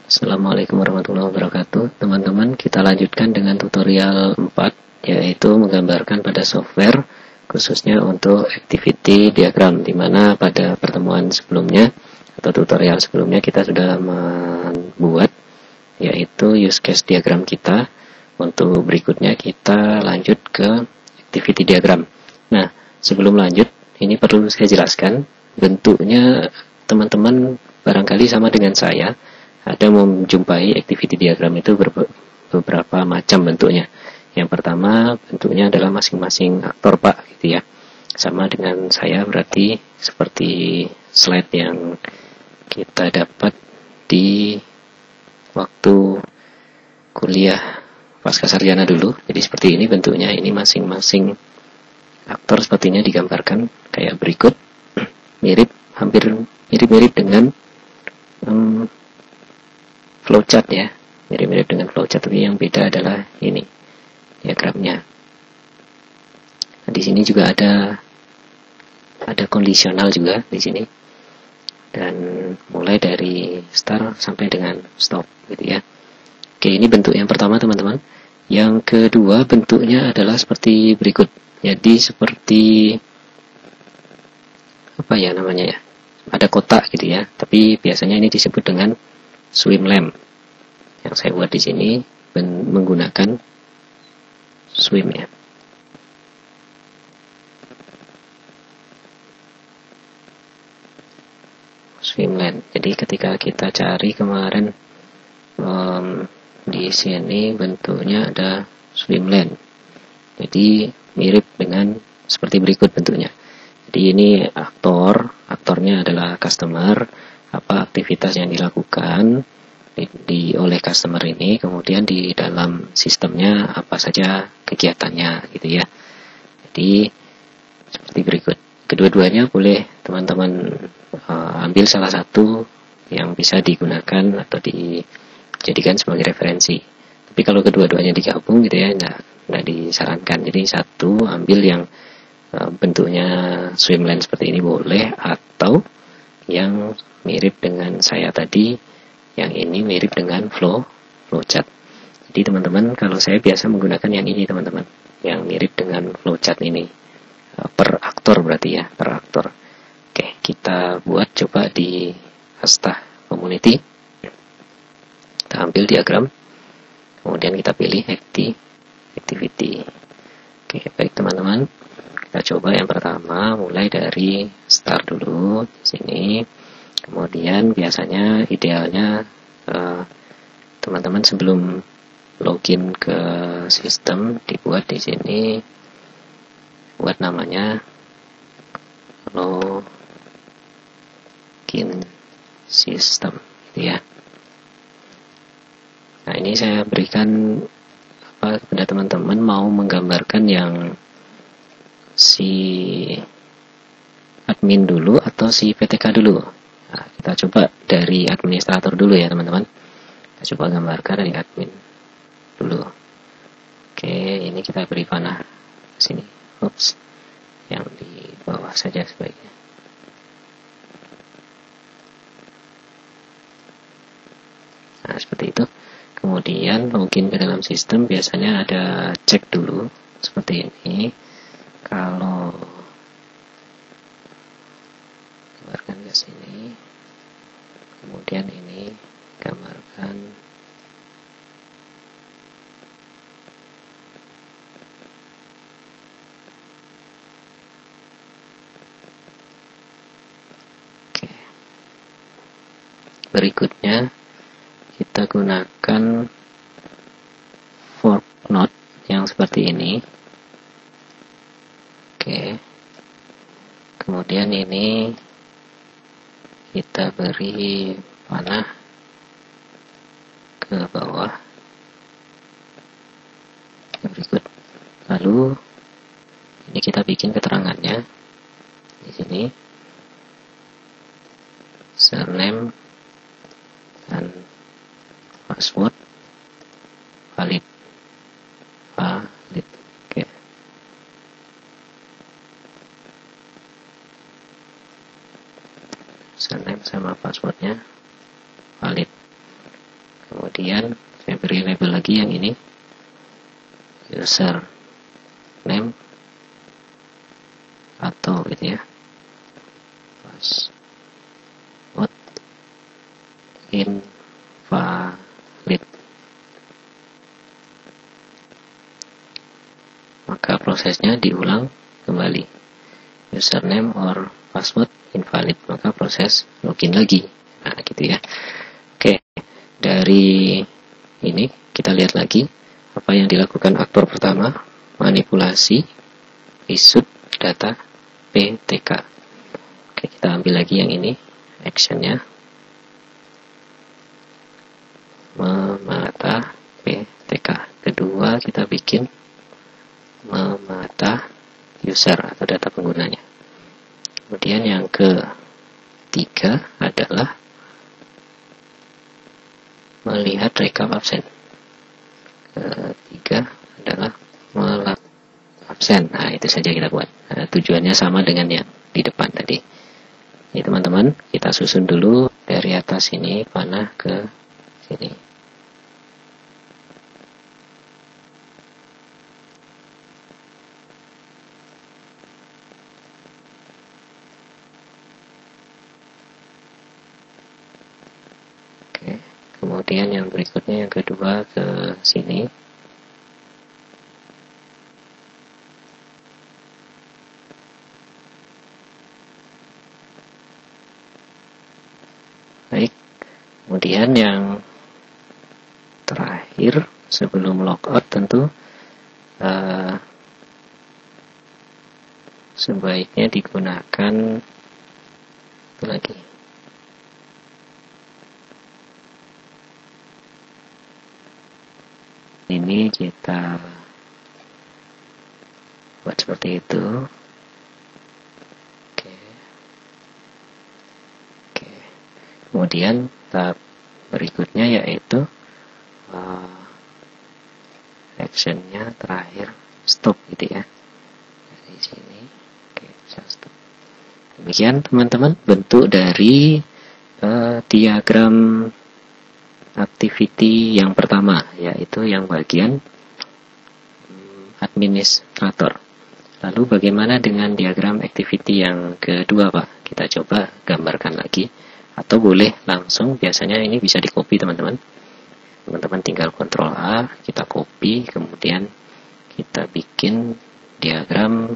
Assalamualaikum warahmatullahi wabarakatuh. Teman-teman, kita lanjutkan dengan tutorial 4, yaitu menggambarkan pada software khususnya untuk activity diagram, di mana pada pertemuan sebelumnya atau tutorial sebelumnya kita sudah membuat yaitu use case diagram kita. Untuk berikutnya kita lanjut ke activity diagram. Nah, sebelum lanjut, ini perlu saya jelaskan, bentuknya teman-teman barangkali sama dengan saya. Ada menjumpai activity diagram itu beberapa macam bentuknya. Yang pertama bentuknya adalah masing-masing aktor Pak, gitu ya. Sama dengan saya berarti seperti slide yang kita dapat di waktu kuliah pasca sarjana dulu. Jadi seperti ini bentuknya. Ini masing-masing aktor sepertinya digambarkan kayak berikut. Hampir mirip-mirip dengan flowchart ya, mirip-mirip dengan flowchart, tapi yang beda adalah ini diagramnya. Nah, di sini juga ada kondisional juga di sini, dan mulai dari start sampai dengan stop, gitu ya. Oke, ini bentuk yang pertama teman-teman. Yang kedua bentuknya adalah seperti berikut. Jadi seperti apa ya namanya ya? Ada kotak gitu ya, tapi biasanya ini disebut dengan swim lamp. Yang saya buat di sini menggunakan swim ya. Swim lamp. Jadi ketika kita cari kemarin di sini bentuknya ada swim lamp. Jadi mirip dengan seperti berikut bentuknya. Jadi ini aktornya adalah customer, apa aktivitas yang dilakukan oleh customer ini, kemudian di dalam sistemnya apa saja kegiatannya, gitu ya. Jadi seperti berikut. Kedua-duanya boleh teman-teman ambil salah satu yang bisa digunakan atau dijadikan sebagai referensi. Tapi kalau kedua-duanya digabung gitu ya, nggak disarankan. Jadi satu ambil yang bentuknya swimline seperti ini boleh, atau yang mirip dengan saya tadi, yang ini mirip dengan flowchart. Jadi teman-teman, kalau saya biasa menggunakan yang ini teman-teman, yang mirip dengan flowchart ini, per aktor berarti ya, per aktor. Oke, kita buat coba di Asta Community. Kita ambil diagram, kemudian kita pilih activity. Oke, baik teman-teman. Kita coba yang pertama, mulai dari start dulu di sini. Kemudian biasanya idealnya teman-teman sebelum login ke sistem dibuat di sini, buat namanya login system, gitu ya. Nah, ini saya berikan kepada teman-teman mau menggambarkan yang si admin dulu atau si PTK dulu. Nah, kita coba dari administrator dulu ya teman-teman. Kita coba gambarkan dari admin dulu. Oke, ini kita beri panah sini. Oops, yang di bawah saja sebaiknya. Nah, seperti itu. Kemudian login ke dalam sistem, biasanya ada cek dulu seperti ini. Kalau gambarkan ke sini, kemudian ini gambarkan oke. Berikutnya kita gunakan fork node yang seperti ini. Oke, kemudian ini kita beri panah ke bawah berikut. Lalu ini kita bikin keterangannya di sini, surname dan password valid. Oke. Surname sama passwordnya valid. Kemudian saya beri label lagi yang ini, user name atau gitu ya, password invalid. Maka prosesnya diulang kembali, username or password invalid, maka proses login lagi. Nah gitu ya. Oke, dari ini kita lihat lagi apa yang dilakukan aktor pertama, manipulasi isut data PTK. Oke, kita ambil lagi yang ini, actionnya memata PTK. Kedua kita bikin memata user atau data penggunanya. Kemudian yang ketiga adalah melihat rekap absen. Ketiga adalah melakukan absen. Nah, itu saja kita buat. Nah, tujuannya sama dengan yang di depan tadi. Ini teman-teman, kita susun dulu dari atas ini panah ke sini. Kemudian yang berikutnya, yang kedua ke sini. Baik, kemudian yang terakhir sebelum logout tentu sebaiknya digunakan itu lagi. Ini kita buat seperti itu. Oke. Kemudian tahap berikutnya yaitu actionnya terakhir stop gitu ya. Dari sini, oke, bisa stop. Demikian teman-teman bentuk dari diagram activity yang pertama, yaitu yang bagian administrator. Lalu bagaimana dengan diagram activity yang kedua, Pak? Kita coba gambarkan lagi, atau boleh langsung, biasanya ini bisa di copy teman-teman. Teman-teman tinggal Ctrl A, kita copy, kemudian kita bikin diagram,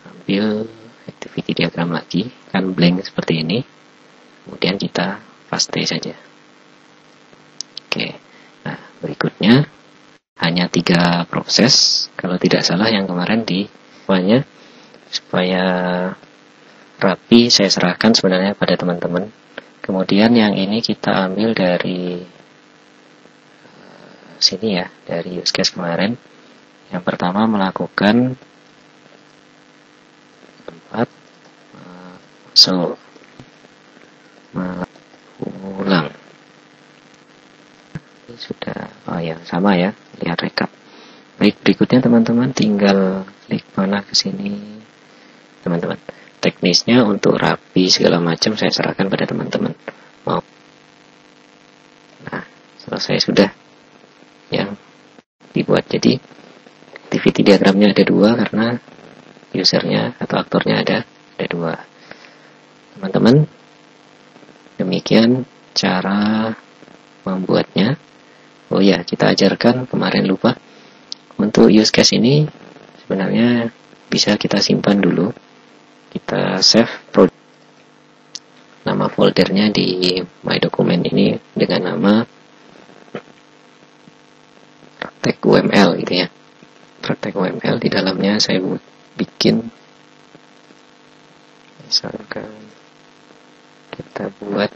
ambil activity diagram lagi, kan blank seperti ini, kemudian kita paste saja. Oke, nah berikutnya hanya 3 proses, kalau tidak salah yang kemarin di semuanya, supaya rapi saya serahkan sebenarnya pada teman-teman. Kemudian yang ini kita ambil dari sini ya, dari use case kemarin. Yang pertama melakukan tempat ulang. Sudah, oh ya sama ya, lihat rekap. Baik, berikutnya teman-teman tinggal klik panah ke sini teman-teman. Teknisnya untuk rapi segala macam saya serahkan pada teman-teman. Nah, selesai sudah yang dibuat. Jadi activity diagramnya ada 2 karena usernya atau aktornya ada 2. Teman-teman, demikian cara membuatnya. Oh ya, kita ajarkan kemarin lupa. Untuk use case ini sebenarnya bisa kita simpan dulu. Kita save project. Nama foldernya di My Document ini dengan nama praktek UML gitu ya. Praktek UML, di dalamnya saya bikin, misalkan kita buat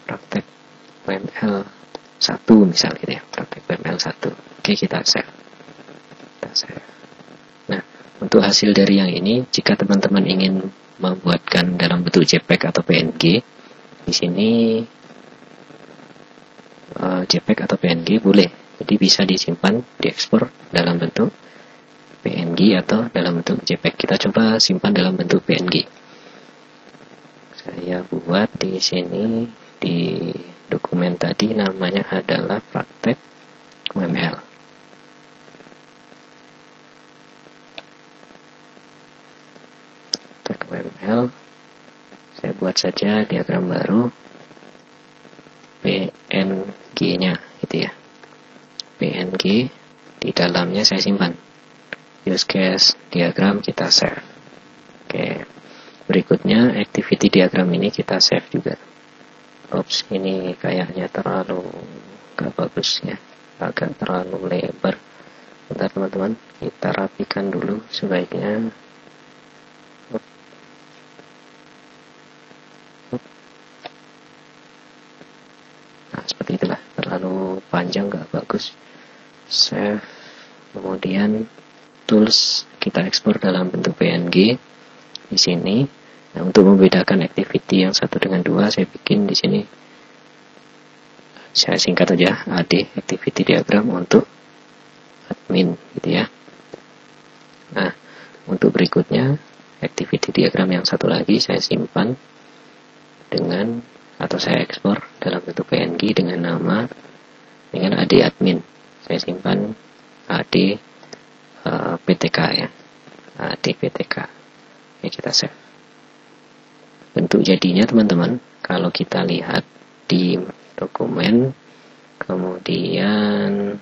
praktek UML 1 misal gitu ya, praktek UML 1. Oke, kita save. Nah, untuk hasil dari yang ini, jika teman-teman ingin membuatkan dalam bentuk JPEG atau PNG, di sini JPEG atau PNG boleh. Jadi bisa disimpan, diekspor dalam bentuk PNG atau dalam bentuk JPEG. Kita coba simpan dalam bentuk PNG. Saya buat di sini di dokumen tadi namanya adalah praktek UML. Praktek UML. Saya buat saja diagram baru PNG-nya gitu ya. PNG, di dalamnya saya simpan. Use case diagram kita save. Oke. Berikutnya activity diagram ini kita save juga. Oops, ini kayaknya terlalu gak bagus ya. Agak terlalu lebar. Bentar teman-teman, kita rapikan dulu sebaiknya. Nah, seperti itulah. Terlalu panjang gak bagus. Save, kemudian tools kita ekspor dalam bentuk PNG di sini. Nah, untuk membedakan activity yang satu dengan dua, saya bikin di sini. Saya singkat aja AD activity diagram untuk admin gitu ya. Nah, untuk berikutnya activity diagram yang satu lagi saya simpan dengan atau saya ekspor dalam bentuk PNG dengan nama dengan AD admin. Saya simpan AD PTK ya. AD PTK. Oke, kita save. Bentuk jadinya teman-teman, kalau kita lihat di dokumen, kemudian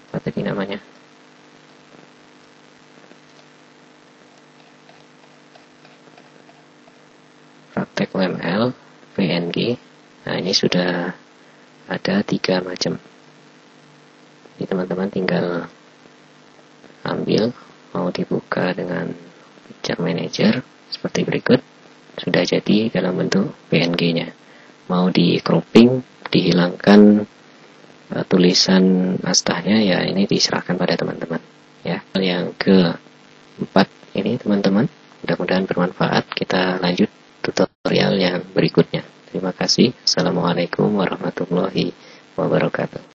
apa tadi namanya? Praktek UML, PNG. Nah, ini sudah ada 3 macam. Jadi teman-teman tinggal ambil, mau dibuka dengan picture manager seperti berikut. Sudah jadi dalam bentuk PNG-nya. Mau di cropping, dihilangkan tulisan astahnya, ya ini diserahkan pada teman-teman. Ya, yang keempat ini teman-teman, mudah-mudahan bermanfaat. Kita lanjut tutorial yang berikutnya. Terima kasih. Assalamualaikum warahmatullahi wabarakatuh.